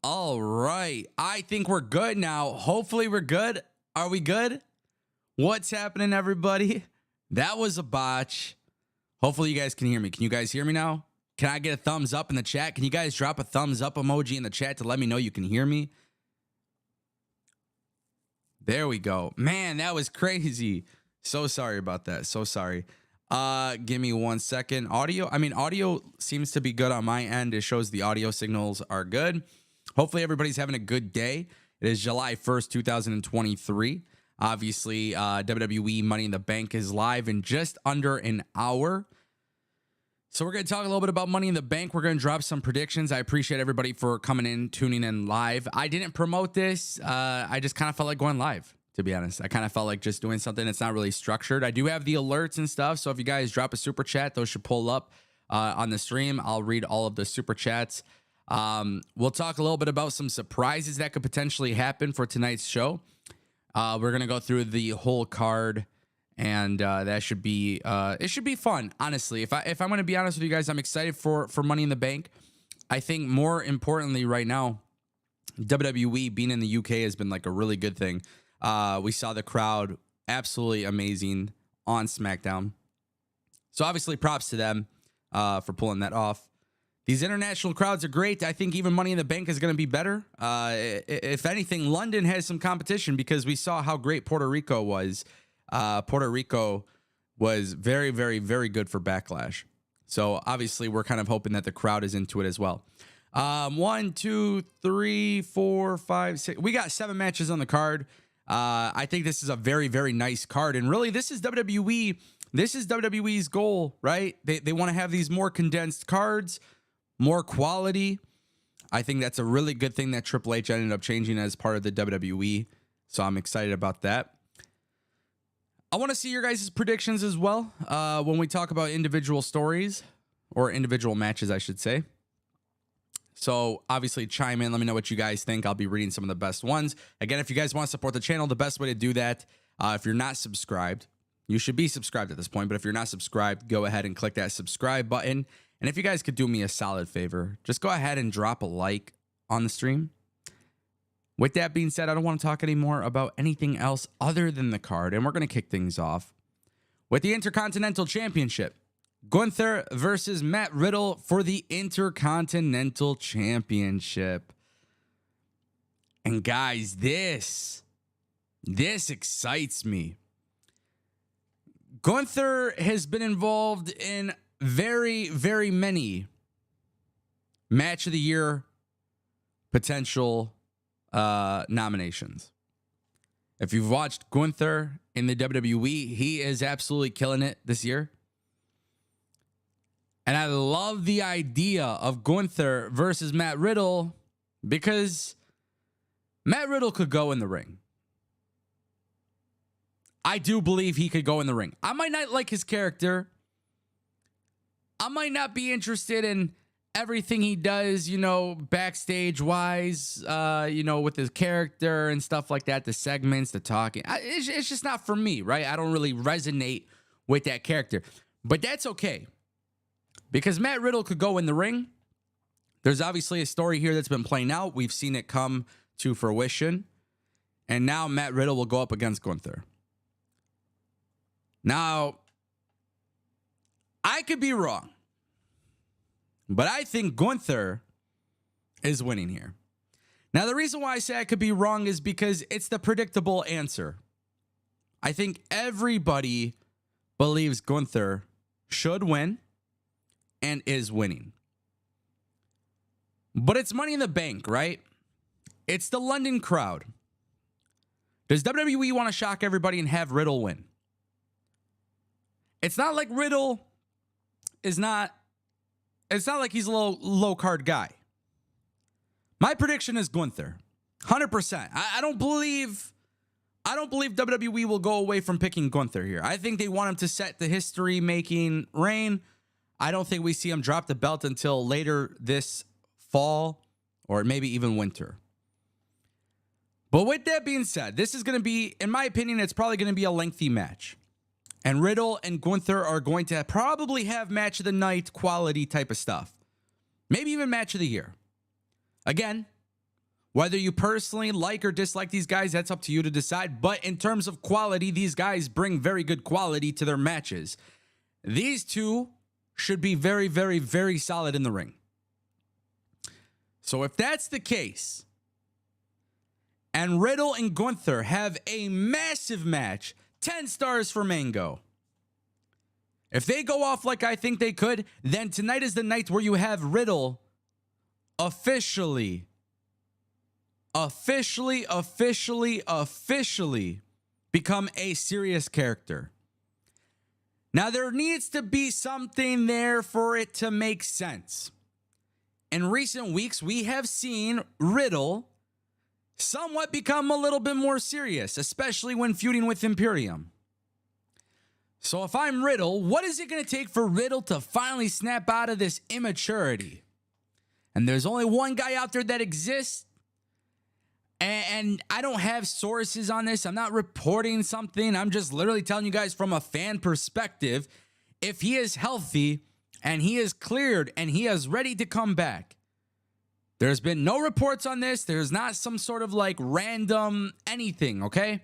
All right. I think we're good now. Hopefully we're good. Are we good? What's happening, everybody? That was a botch. Hopefully you guys can hear me. Can you guys hear me now? Can I get a thumbs up in the chat? Can you guys drop a thumbs up emoji in the chat to let me know you can hear me? There we go. Man, that was crazy. So sorry about that. So sorry. Give me 1 second. Audio seems to be good on my end. It shows the audio signals are good. Hopefully everybody's having a good day. It is July 1st, 2023. Obviously, WWE Money in the Bank is live in just under an hour. So we're going to talk a little bit about Money in the Bank. We're going to drop some predictions. I appreciate everybody for coming in, tuning in live. I didn't promote this. I just kind of felt like going live, to be honest. I kind of felt like just doing something that's not really structured. I do have the alerts and stuff. So if you guys drop a super chat, those should pull up on the stream. I'll read all of the super chats. We'll talk a little bit about some surprises that could potentially happen for tonight's show. We're going to go through the whole card. And that should be it should be fun, honestly. If I'm going to be honest with you guys, I'm excited for Money in the Bank. I think more importantly right now, WWE being in the UK has been like a really good thing. We saw the crowd absolutely amazing on SmackDown. So obviously props to them for pulling that off. These international crowds are great. I think even Money in the Bank is going to be better. If anything, London has some competition because we saw how great Puerto Rico was. Puerto Rico was very, very, very good for Backlash. So obviously we're kind of hoping that the crowd is into it as well. 1, 2, 3, 4, 5, 6. We got 7 matches on the card. I think this is a very, very nice card. And really, this is WWE. This is WWE's goal, right? They want to have these more condensed cards, more quality. I think that's a really good thing that Triple H ended up changing as part of the WWE. So I'm excited about that. I want to see your guys' predictions as well when we talk about individual stories or individual matches, I should say. So obviously chime in. Let me know what you guys think. I'll be reading some of the best ones. Again, if you guys want to support the channel, the best way to do that, if you're not subscribed, you should be subscribed at this point. But if you're not subscribed, go ahead and click that subscribe button. And if you guys could do me a solid favor, just go ahead and drop a like on the stream. With that being said, I don't want to talk anymore about anything else other than the card, and we're going to kick things off with the Intercontinental Championship. Gunther versus Matt Riddle for the Intercontinental Championship. And guys, this excites me. Gunther has been involved in very, very many Match of the Year potential nominations. If you've watched Gunther in the WWE, he is absolutely killing it this year. And I love the idea of Gunther versus Matt Riddle because Matt Riddle could go in the ring. I do believe he could go in the ring. I might not like his character. I might not be interested in everything he does, you know, backstage wise, you know, with his character and stuff like that, the segments, the talking. It's just not for me, right? I don't really resonate with that character. But that's okay. Because Matt Riddle could go in the ring. There's obviously a story here that's been playing out. We've seen it come to fruition. And now Matt Riddle will go up against Gunther. Now, I could be wrong. But I think Gunther is winning here. Now, the reason why I say I could be wrong is because it's the predictable answer. I think everybody believes Gunther should win and is winning. But it's Money in the Bank, right? It's the London crowd. Does WWE want to shock everybody and have Riddle win? It's not like Riddle is not... It's not like he's a low card guy. My prediction is Gunther. 100%. I don't believe WWE will go away from picking Gunther here. I think they want him to set the history-making reign. I don't think we see him drop the belt until later this fall or maybe even winter. But with that being said, this is going to be, in my opinion, it's probably going to be a lengthy match. And Riddle and Gunther are going to probably have match of the night quality type of stuff. Maybe even match of the year. Again, Whether you personally like or dislike these guys, that's up to you to decide. But in terms of quality, these guys bring very good quality to their matches. These two should be very, very, very solid in the ring. So if that's the case, and Riddle and Gunther have a massive match, 10 stars for Ango. If they go off like I think they could, then tonight is the night where you have Riddle officially become a serious character. Now, there needs to be something there for it to make sense. In recent weeks, we have seen Riddle somewhat become a little bit more serious, especially when feuding with Imperium. So if I'm Riddle, what is it going to take for Riddle to finally snap out of this immaturity? And there's only one guy out there that exists. And I don't have sources on this. I'm not reporting something. I'm just literally telling you guys from a fan perspective. If he is healthy and he is cleared and he is ready to come back, there's been no reports on this. There's not some sort of like random anything, okay?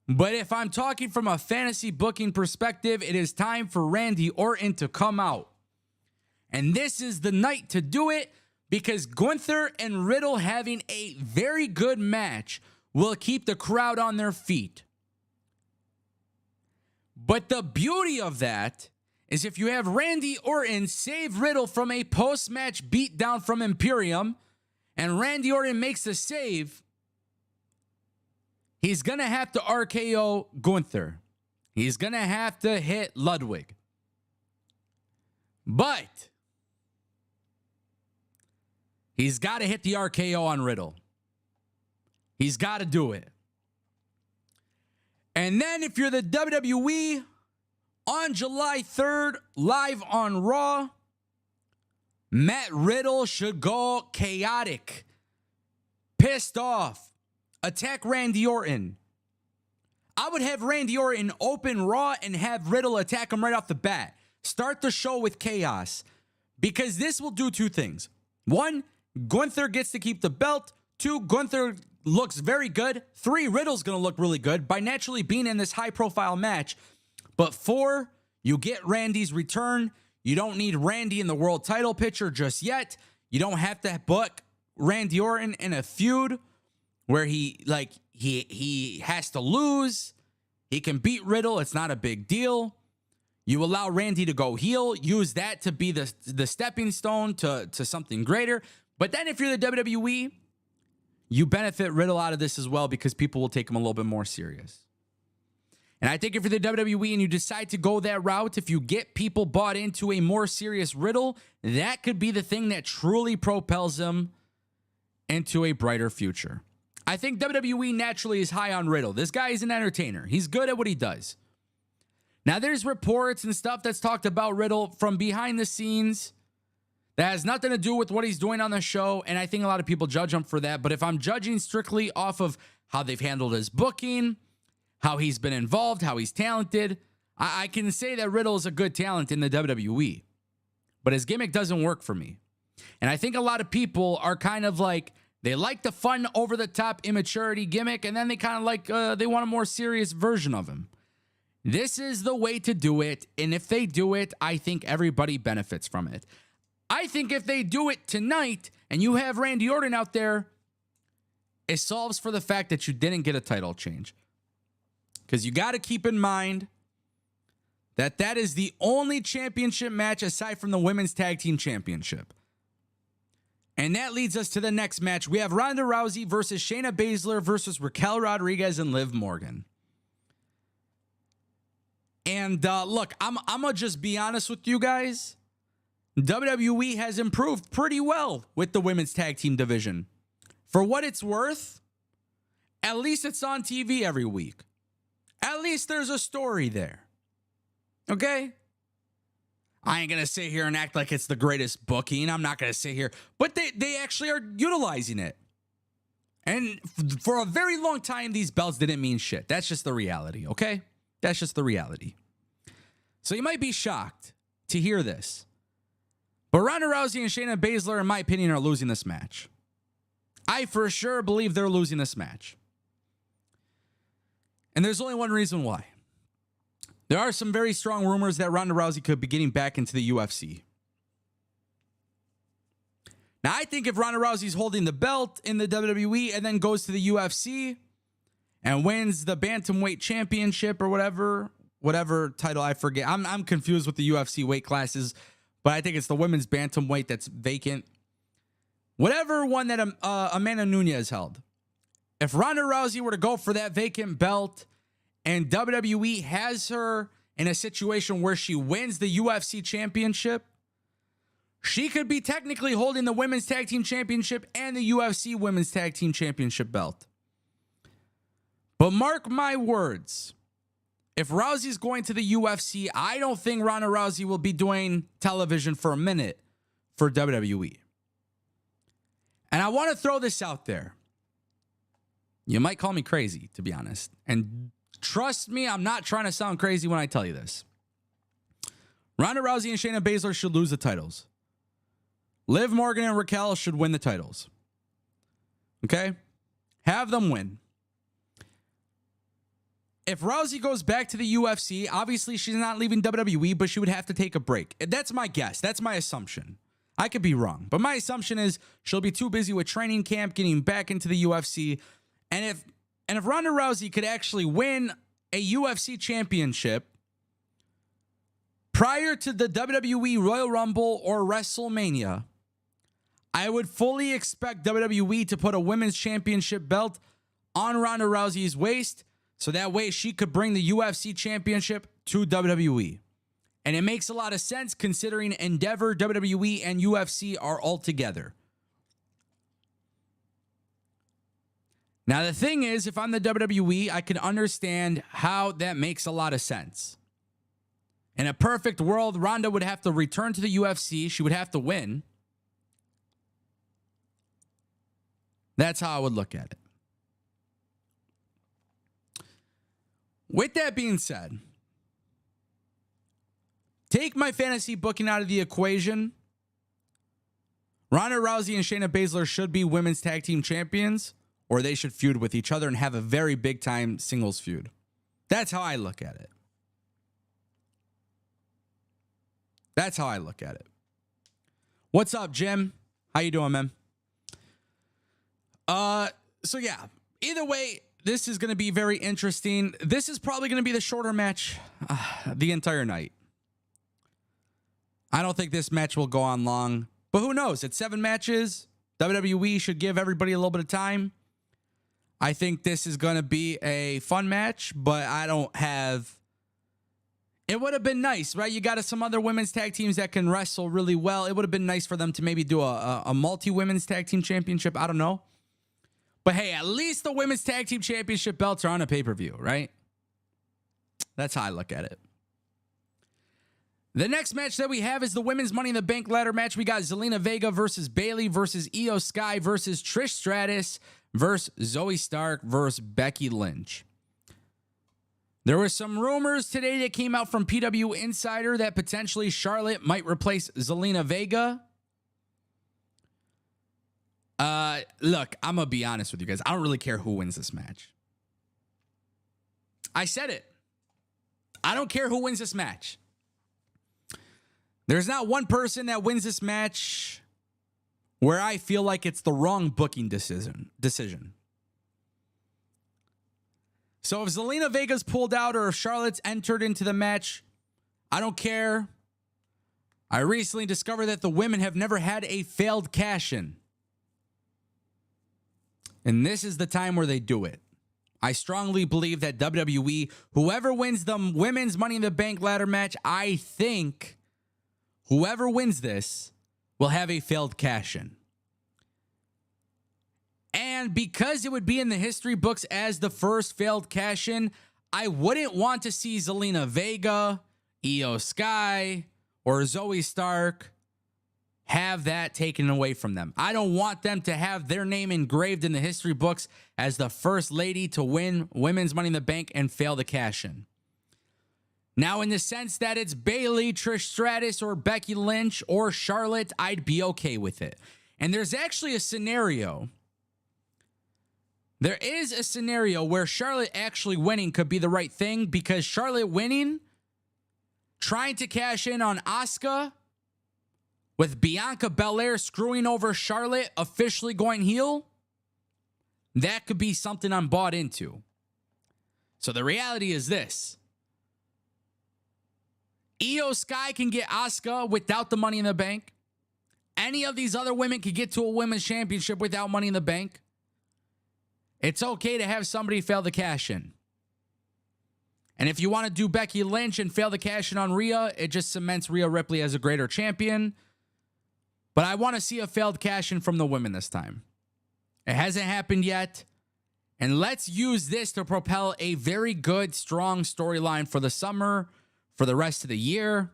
But if I'm talking from a fantasy booking perspective, it is time for Randy Orton to come out. And this is the night to do it, because Gunther and Riddle having a very good match will keep the crowd on their feet. But the beauty of that is if you have Randy Orton save Riddle from a post-match beatdown from Imperium, and Randy Orton makes the save, he's going to have to RKO Gunther. He's going to have to hit Ludwig. But he's got to hit the RKO on Riddle. He's got to do it. And then if you're the WWE, on July 3rd, live on Raw, Matt Riddle should go chaotic, pissed off, attack Randy Orton. I would have Randy Orton open Raw and have Riddle attack him right off the bat. Start the show with chaos, because this will do two things. One, Gunther gets to keep the belt. Two, Gunther looks very good. Three, Riddle's going to look really good by naturally being in this high-profile match. But four, you get Randy's return. You don't need Randy in the world title picture just yet. You don't have to book Randy Orton in a feud where he has to lose. He can beat Riddle. It's not a big deal. You allow Randy to go heel. Use that to be the stepping stone to something greater. But then if you're the WWE, you benefit Riddle out of this as well, because people will take him a little bit more serious. And I think if you're the WWE and you decide to go that route, if you get people bought into a more serious Riddle, that could be the thing that truly propels him into a brighter future. I think WWE naturally is high on Riddle. This guy is an entertainer. He's good at what he does. Now, there's reports and stuff that's talked about Riddle from behind the scenes that has nothing to do with what he's doing on the show, and I think a lot of people judge him for that. But if I'm judging strictly off of how they've handled his booking, how he's been involved, how he's talented, I can say that Riddle is a good talent in the WWE. But his gimmick doesn't work for me. And I think a lot of people are kind of like, they like the fun, over-the-top immaturity gimmick, and then they kind of like, they want a more serious version of him. This is the way to do it, and if they do it, I think everybody benefits from it. I think if they do it tonight and you have Randy Orton out there, it solves for the fact that you didn't get a title change. Because you got to keep in mind that that is the only championship match aside from the Women's Tag Team Championship. And that leads us to the next match. We have Ronda Rousey versus Shayna Baszler versus Raquel Rodriguez and Liv Morgan. And look, I'm going to just be honest with you guys. WWE has improved pretty well with the women's tag team division. For what it's worth, at least it's on TV every week. At least there's a story there. Okay? I ain't going to sit here and act like it's the greatest booking. I'm not going to sit here. But they actually are utilizing it. And for a very long time, these belts didn't mean shit. That's just the reality, okay? That's just the reality. So you might be shocked to hear this. But Ronda Rousey and Shayna Baszler, in my opinion, are losing this match. I for sure believe they're losing this match. And there's only one reason why. There are some very strong rumors that Ronda Rousey could be getting back into the UFC. Now, I think if Ronda Rousey's holding the belt in the WWE and then goes to the UFC and wins the Bantamweight Championship or whatever title, I forget. I'm confused with the UFC weight classes, but I think it's the women's Bantamweight that's vacant. Whatever one that Amanda Nunes held. If Ronda Rousey were to go for that vacant belt and WWE has her in a situation where she wins the UFC championship, she could be technically holding the Women's Tag Team Championship and the UFC Women's Tag Team Championship belt. But mark my words, if Rousey's going to the UFC, I don't think Ronda Rousey will be doing television for a minute for WWE. And I want to throw this out there. You might call me crazy, to be honest. And trust me, I'm not trying to sound crazy when I tell you this. Ronda Rousey and Shayna Baszler should lose the titles. Liv Morgan and Raquel should win the titles. Okay? Have them win. If Rousey goes back to the UFC, obviously she's not leaving WWE, but she would have to take a break. That's my guess. That's my assumption. I could be wrong, but my assumption is she'll be too busy with training camp, getting back into the UFC. And if Ronda Rousey could actually win a UFC championship prior to the WWE Royal Rumble or WrestleMania, I would fully expect WWE to put a women's championship belt on Ronda Rousey's waist so that way she could bring the UFC championship to WWE. And it makes a lot of sense considering Endeavor, WWE, and UFC are all together. Now, the thing is, if I'm the WWE, I can understand how that makes a lot of sense. In a perfect world, Ronda would have to return to the UFC. She would have to win. That's how I would look at it. With that being said, take my fantasy booking out of the equation. Ronda Rousey and Shayna Baszler should be women's tag team champions, or they should feud with each other and have a very big time singles feud. That's how I look at it. That's how I look at it. What's up, Jim? How you doing, man? So yeah, either way, this is going to be very interesting. This is probably going to be the shorter match the entire night. I don't think this match will go on long, but who knows? It's 7 matches. WWE should give everybody a little bit of time. I think this is going to be a fun match, but I don't have... It would have been nice, right? You got some other women's tag teams that can wrestle really well. It would have been nice for them to maybe do a multi-women's tag team championship. I don't know. But hey, at least the women's tag team championship belts are on a pay-per-view, right? That's how I look at it. The next match that we have is the women's Money in the Bank ladder match. We got Zelina Vega versus Bayley versus Io Sky versus Trish Stratus versus Zoe Stark versus Becky Lynch. There were some rumors today that came out from PW Insider that potentially Charlotte might replace Zelina Vega. Look, I'm going to be honest with you guys. I don't really care who wins this match. I said it. I don't care who wins this match. There's not one person that wins this match where I feel like it's the wrong booking decision. So if Zelina Vega's pulled out or if Charlotte's entered into the match, I don't care. I recently discovered that the women have never had a failed cash-in. And this is the time where they do it. I strongly believe that WWE, whoever wins the women's Money in the Bank ladder match, I think whoever wins this will have a failed cash-in. And because it would be in the history books as the first failed cash-in, I wouldn't want to see Zelina Vega, Io Sky, or Zoe Stark have that taken away from them. I don't want them to have their name engraved in the history books as the first lady to win women's Money in the Bank and fail the cash-in. Now, in the sense that it's Bayley, Trish Stratus, or Becky Lynch, or Charlotte, I'd be okay with it. And there's actually a scenario There is a scenario where Charlotte actually winning could be the right thing, because Charlotte winning, trying to cash in on Asuka, with Bianca Belair screwing over Charlotte, officially going heel, that could be something I'm bought into. So the reality is this. Io Sky can get Asuka without the Money in the Bank. Any of these other women can get to a women's championship without Money in the Bank. It's okay to have somebody fail the cash in. And if you want to do Becky Lynch and fail the cash in on Rhea, it just cements Rhea Ripley as a greater champion. But I want to see a failed cash in from the women this time. It hasn't happened yet. And let's use this to propel a very good, strong storyline for the summer, for the rest of the year.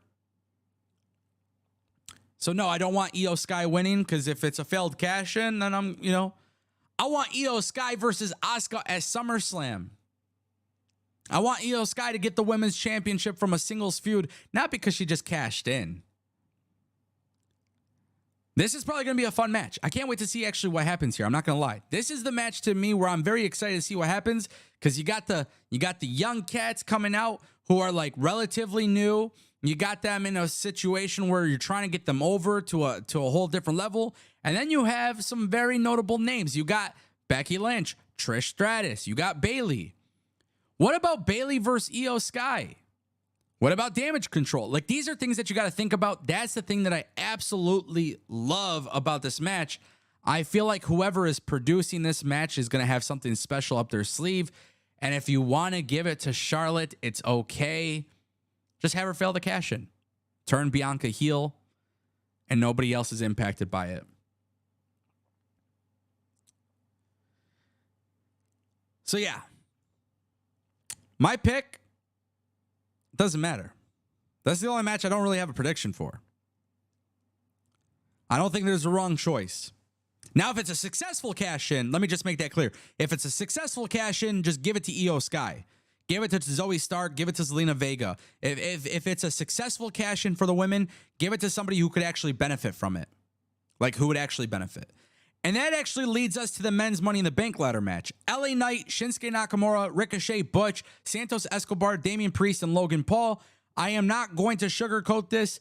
So no, I don't want Io Sky winning, because if it's a failed cash in, then I want Io Sky versus Asuka at SummerSlam. I want Io Sky to get the women's championship from a singles feud, not because she just cashed in. This is probably going to be a fun match. I can't wait to see actually what happens here. I'm not going to lie. This is the match to me where I'm very excited to see what happens, because you got the young cats coming out who are like relatively new. You got them in a situation where you're trying to get them over to a whole different level. And then you have some very notable names. You got Becky Lynch, Trish Stratus. You got Bayley. What about Bayley versus Io Sky? What about Damage Control? Like, these are things that you got to think about. That's the thing that I absolutely love about this match. I feel like whoever is producing this match is going to have something special up their sleeve. And if you want to give it to Charlotte, it's okay. Just have her fail the cash in. Turn Bianca heel, and nobody else is impacted by it. So yeah. My pick doesn't matter. That's the only match I don't really have a prediction for. I don't think there's a wrong choice. Now, if it's a successful cash in, let me just make that clear. If it's a successful cash in, just give it to Io Sky. Give it to Zoe Stark. Give it to Zelina Vega. If it's a successful cash in for the women, give it to somebody who could actually benefit from it. Like, who would actually benefit. And that actually leads us to the men's Money in the Bank ladder match. LA Knight, Shinsuke Nakamura, Ricochet, Butch, Santos Escobar, Damian Priest, and Logan Paul. I am not going to sugarcoat this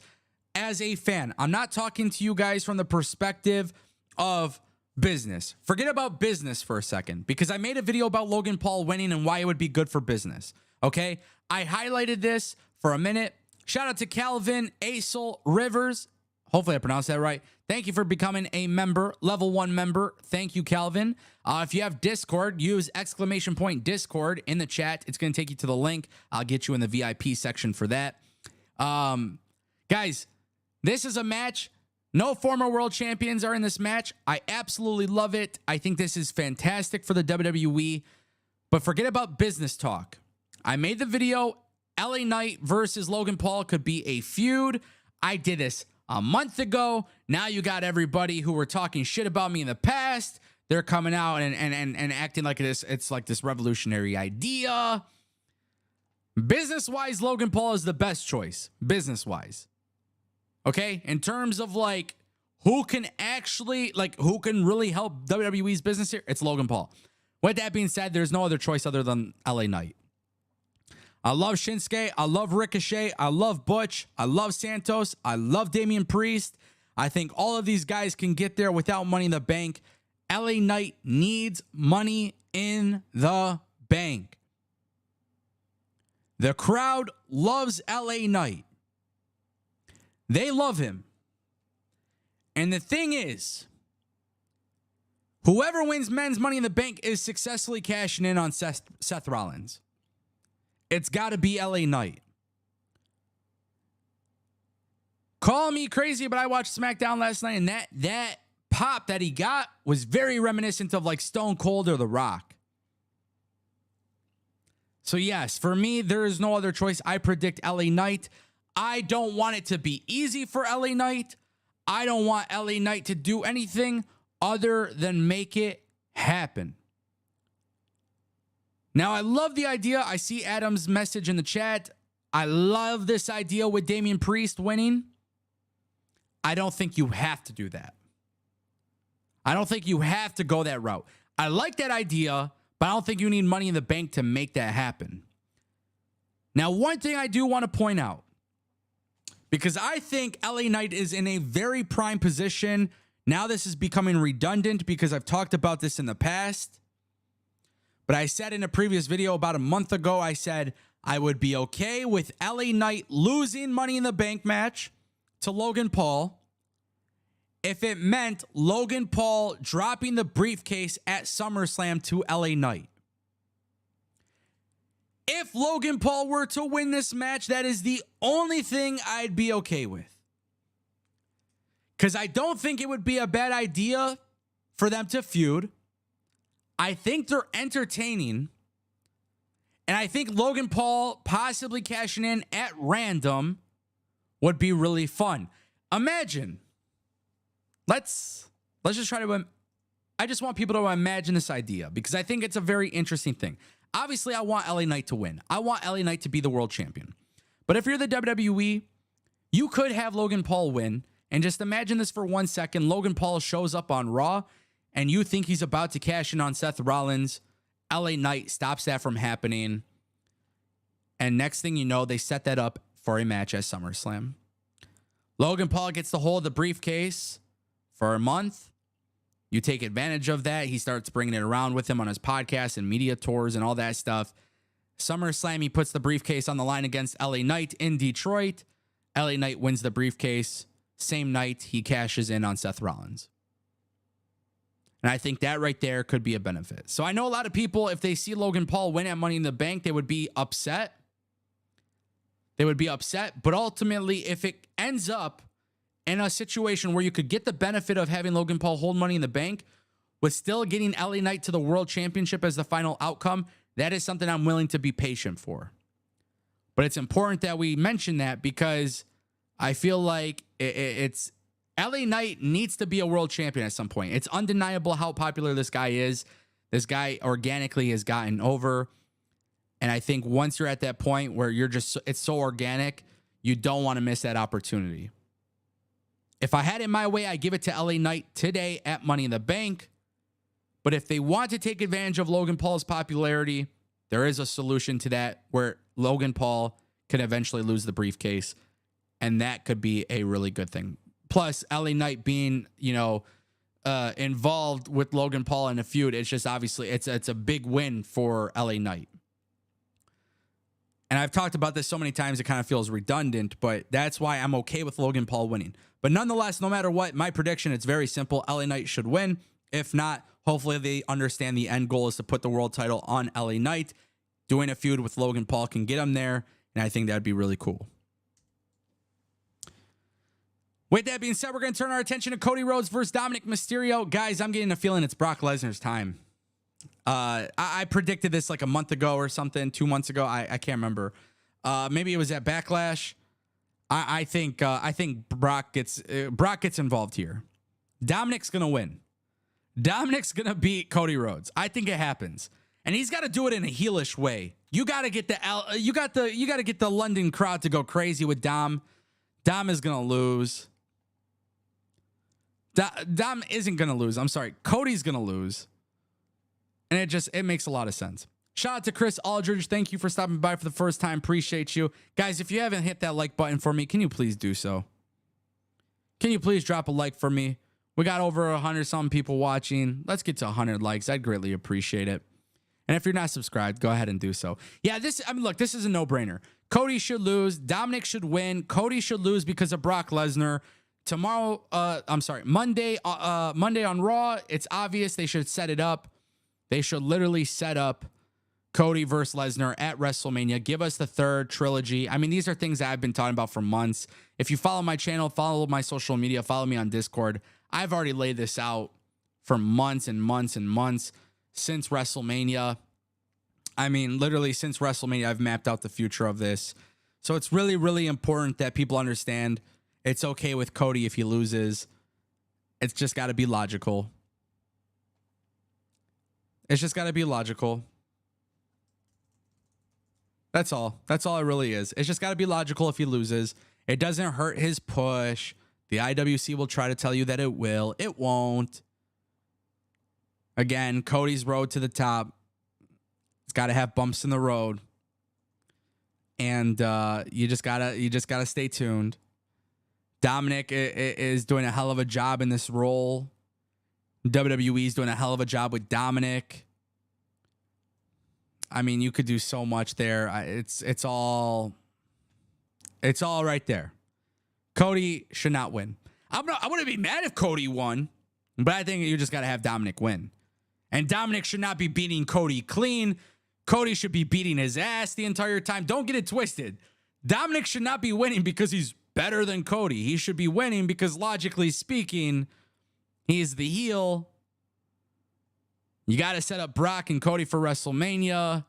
as a fan. I'm not talking to you guys from the perspective of business. Forget about business for a second, because I made a video about Logan Paul winning and why it would be good for business. Okay? I highlighted this for a minute. Shout out to Calvin, Asel, Rivers. Hopefully I pronounced that right. Thank you for becoming a member, level 1 member. Thank you, Calvin. If you have Discord, use !Discord in the chat. It's going to take you to the link. I'll get you in the VIP section for that. Guys, this is a match. No former world champions are in this match. I absolutely love it. I think this is fantastic for the WWE. But forget about business talk. I made the video. LA Knight versus Logan Paul could be a feud. I did this a month ago. Now you got everybody who were talking shit about me in the past. They're coming out and acting like it's like this revolutionary idea. Business-wise, Logan Paul is the best choice. Business-wise. Okay? In terms of like who can really help WWE's business here, it's Logan Paul. With that being said, there's no other choice other than LA Knight. I love Shinsuke. I love Ricochet. I love Butch. I love Santos. I love Damian Priest. I think all of these guys can get there without Money in the Bank. LA Knight needs Money in the Bank. The crowd loves LA Knight. They love him. And the thing is, whoever wins men's Money in the Bank is successfully cashing in on Seth Rollins. It's got to be LA Knight. Call me crazy, but I watched SmackDown last night, and that pop that he got was very reminiscent of like Stone Cold or The Rock. So yes, for me, there is no other choice. I predict LA Knight. I don't want it to be easy for LA Knight. I don't want LA Knight to do anything other than make it happen. Now, I love the idea. I see Adam's message in the chat. I love this idea with Damian Priest winning. I don't think you have to do that. I don't think you have to go that route. I like that idea, but I don't think you need Money in the Bank to make that happen. Now, one thing I do want to point out, because I think LA Knight is in a very prime position. Now this is becoming redundant because I've talked about this in the past. But I said in a previous video about a month ago, I said I would be okay with LA Knight losing Money in the Bank match to Logan Paul if it meant Logan Paul dropping the briefcase at SummerSlam to LA Knight. If Logan Paul were to win this match, that is the only thing I'd be okay with. Because I don't think it would be a bad idea for them to feud. I think they're entertaining. And I think Logan Paul possibly cashing in at random would be really fun. Imagine. Let's just try to... I just want people to imagine this idea because I think it's a very interesting thing. Obviously, I want LA Knight to win. I want LA Knight to be the world champion. But if you're the WWE, you could have Logan Paul win. And just imagine this for 1 second. Logan Paul shows up on Raw, and you think he's about to cash in on Seth Rollins. LA Knight stops that from happening. And next thing you know, they set that up for a match at SummerSlam. Logan Paul gets the hold of the briefcase for a month. You take advantage of that. He starts bringing it around with him on his podcast and media tours and all that stuff. SummerSlam, he puts the briefcase on the line against LA Knight in Detroit. LA Knight wins the briefcase. Same night, he cashes in on Seth Rollins. And I think that right there could be a benefit. So I know a lot of people, if they see Logan Paul win at Money in the Bank, they would be upset. But ultimately, if it ends up in a situation where you could get the benefit of having Logan Paul hold Money in the Bank with still getting LA Knight to the World Championship as the final outcome, that is something I'm willing to be patient for. But it's important that we mention that because I feel like it's LA Knight needs to be a world champion at some point. It's undeniable how popular this guy is. This guy organically has gotten over. And I think once you're at that point where it's so organic, you don't want to miss that opportunity. If I had it my way, I give it to LA Knight today at Money in the Bank. But if they want to take advantage of Logan Paul's popularity, there is a solution to that where Logan Paul could eventually lose the briefcase. And that could be a really good thing. Plus, LA Knight being, involved with Logan Paul in a feud, it's just obviously it's a big win for LA Knight. And I've talked about this so many times, it kind of feels redundant, but that's why I'm okay with Logan Paul winning. But nonetheless, no matter what, my prediction, it's very simple. LA Knight should win. If not, hopefully they understand the end goal is to put the world title on LA Knight. Doing a feud with Logan Paul can get him there, and I think that'd be really cool. With that being said, we're going to turn our attention to Cody Rhodes versus Dominic Mysterio. Guys, I'm getting a feeling it's Brock Lesnar's time. I predicted this like a month ago or something, 2 months ago. I can't remember. Maybe it was at Backlash. I think Brock gets involved here. Dominic's going to win. Dominic's going to beat Cody Rhodes. I think it happens. And he's got to do it in a heelish way. You got to get the London crowd to go crazy with Dom. Dom is going to lose. Dom isn't going to lose. I'm sorry. Cody's going to lose. And it makes a lot of sense. Shout out to Chris Aldridge. Thank you for stopping by for the first time. Appreciate you. Guys, if you haven't hit that like button for me, can you please do so? Can you please drop a like for me? We got over 100-something people watching. Let's get to 100 likes. I'd greatly appreciate it. And if you're not subscribed, go ahead and do so. Yeah, look, this is a no-brainer. Cody should lose. Dominic should win. Cody should lose because of Brock Lesnar. Monday on Raw, it's obvious they should set it up. They should literally set up Cody versus Lesnar at WrestleMania. Give us the third trilogy. I mean, these are things that I've been talking about for months. If you follow my channel, follow my social media, follow me on Discord, I've already laid this out for months and months and months since WrestleMania. I mean, literally since WrestleMania, I've mapped out the future of this. So it's really, really important that people understand it's okay with Cody if he loses. It's just got to be logical. It's just got to be logical. That's all. That's all it really is. It's just got to be logical if he loses. It doesn't hurt his push. The IWC will try to tell you that it will. It won't. Again, Cody's road to the top. It's got to have bumps in the road. And you just gotta stay tuned. Dominic is doing a hell of a job in this role. WWE's doing a hell of a job with Dominic. I mean, you could do so much there. It's all right there. Cody should not win. I wouldn't be mad if Cody won, but I think you just got to have Dominic win. And Dominic should not be beating Cody clean. Cody should be beating his ass the entire time. Don't get it twisted. Dominic should not be winning because he's better than Cody. He should be winning because, logically speaking, he's the heel. You got to set up Brock and Cody for WrestleMania.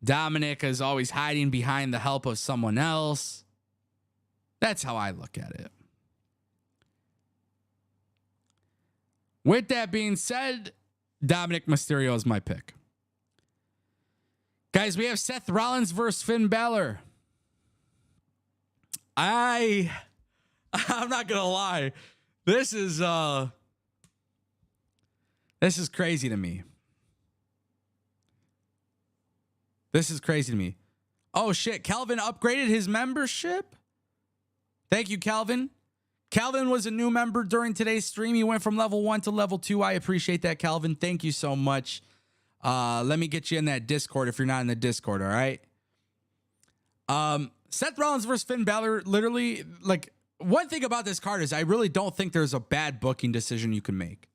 Dominic is always hiding behind the help of someone else. That's how I look at it. With that being said, Dominic Mysterio is my pick. Guys, we have Seth Rollins versus Finn Balor. I'm not gonna lie. This is crazy to me. This is crazy to me. Oh shit, Calvin upgraded his membership? Thank you, Calvin. Calvin was a new member during today's stream. He went from level 1 to level 2. I appreciate that, Calvin. Thank you so much. Let me get you in that Discord if you're not in the Discord, all right? Seth Rollins versus Finn Balor, literally, like, one thing about this card is I really don't think there's a bad booking decision you can make.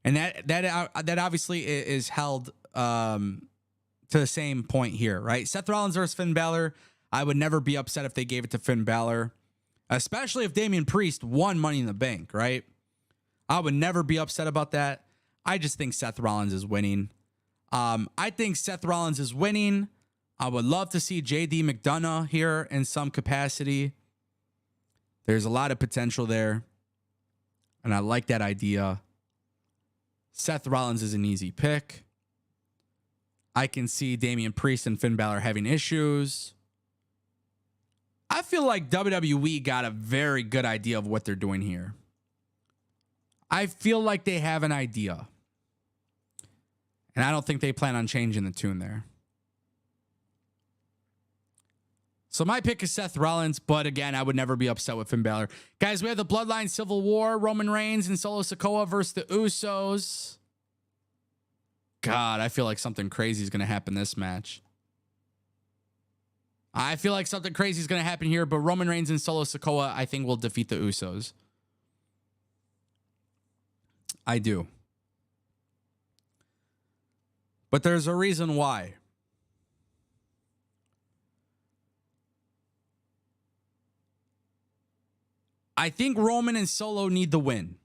And that obviously is held to the same point here, right? Seth Rollins versus Finn Balor, I would never be upset if they gave it to Finn Balor, especially if Damian Priest won Money in the Bank, right? I would never be upset about that. I just think Seth Rollins is winning. I think Seth Rollins is winning. I would love to see JD McDonough here in some capacity. There's a lot of potential there, and I like that idea. Seth Rollins is an easy pick. I can see Damian Priest and Finn Balor having issues. I feel like WWE got a very good idea of what they're doing here. I feel like they have an idea. And I don't think they plan on changing the tune there. So my pick is Seth Rollins, but again, I would never be upset with Finn Balor. Guys, we have the Bloodline Civil War, Roman Reigns and Solo Sikoa versus the Usos. God, I feel like something crazy is going to happen this match. I feel like something crazy is going to happen here, but Roman Reigns and Solo Sikoa, I think, will defeat the Usos. I do. But there's a reason why. I think Roman and Solo need the win.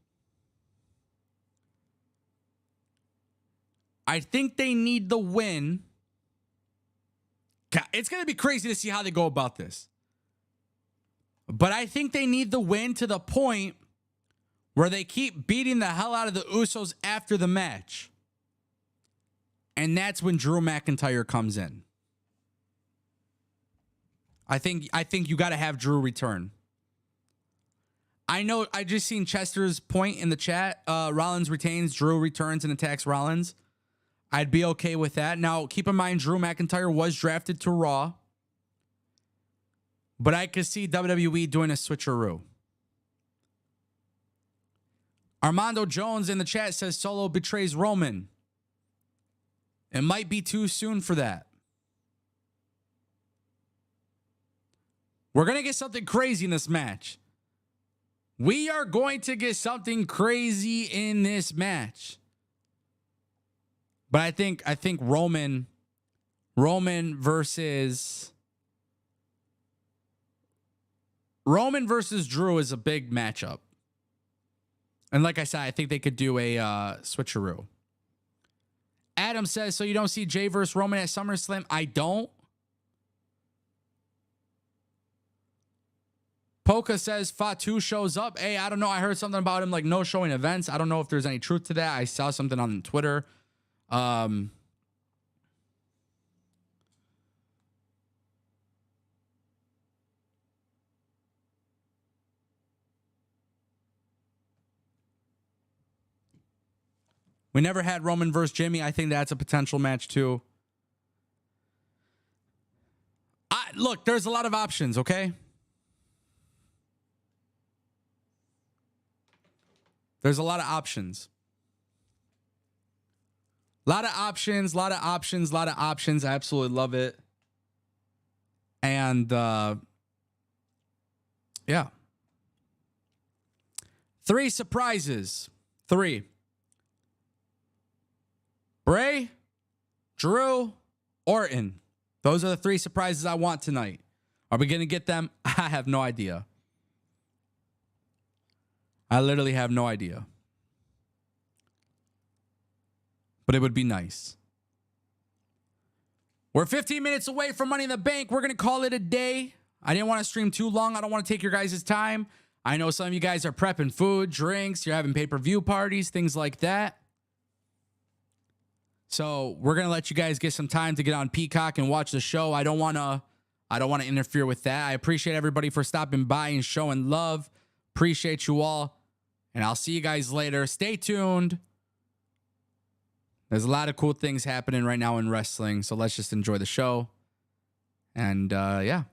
I think they need the win. It's going to be crazy to see how they go about this. But I think they need the win to the point where they keep beating the hell out of the Usos after the match. And that's when Drew McIntyre comes in. I think you got to have Drew return. I know I just seen Chester's point in the chat. Rollins retains, Drew returns and attacks Rollins. I'd be okay with that. Now, keep in mind, Drew McIntyre was drafted to Raw. But I could see WWE doing a switcheroo. Armando Jones in the chat says Solo betrays Roman. It might be too soon for that. We're going to get something crazy in this match. We are going to get something crazy in this match. But I think Roman versus Drew is a big matchup. And like I said, I think they could do a switcheroo. Adam says, so you don't see Jay versus Roman at SummerSlam? I don't. Polka says Fatu shows up. Hey, I don't know. I heard something about him like no showing events. I don't know if there's any truth to that. I saw something on Twitter. We never had Roman versus Jimmy. I think that's a potential match too. Look, there's a lot of options, okay? There's a lot of options. Lot of options. I absolutely love it. And yeah. 3 surprises. 3. Bray, Drew, Orton. Those are the 3 surprises I want tonight. Are we going to get them? I have no idea. I literally have no idea. But it would be nice. We're 15 minutes away from Money in the Bank. We're going to call it a day. I didn't want to stream too long. I don't want to take your guys' time. I know some of you guys are prepping food, drinks. You're having pay-per-view parties, things like that. So we're going to let you guys get some time to get on Peacock and watch the show. I don't want to interfere with that. I appreciate everybody for stopping by and showing love. Appreciate you all. And I'll see you guys later. Stay tuned. There's a lot of cool things happening right now in wrestling. So let's just enjoy the show. And yeah.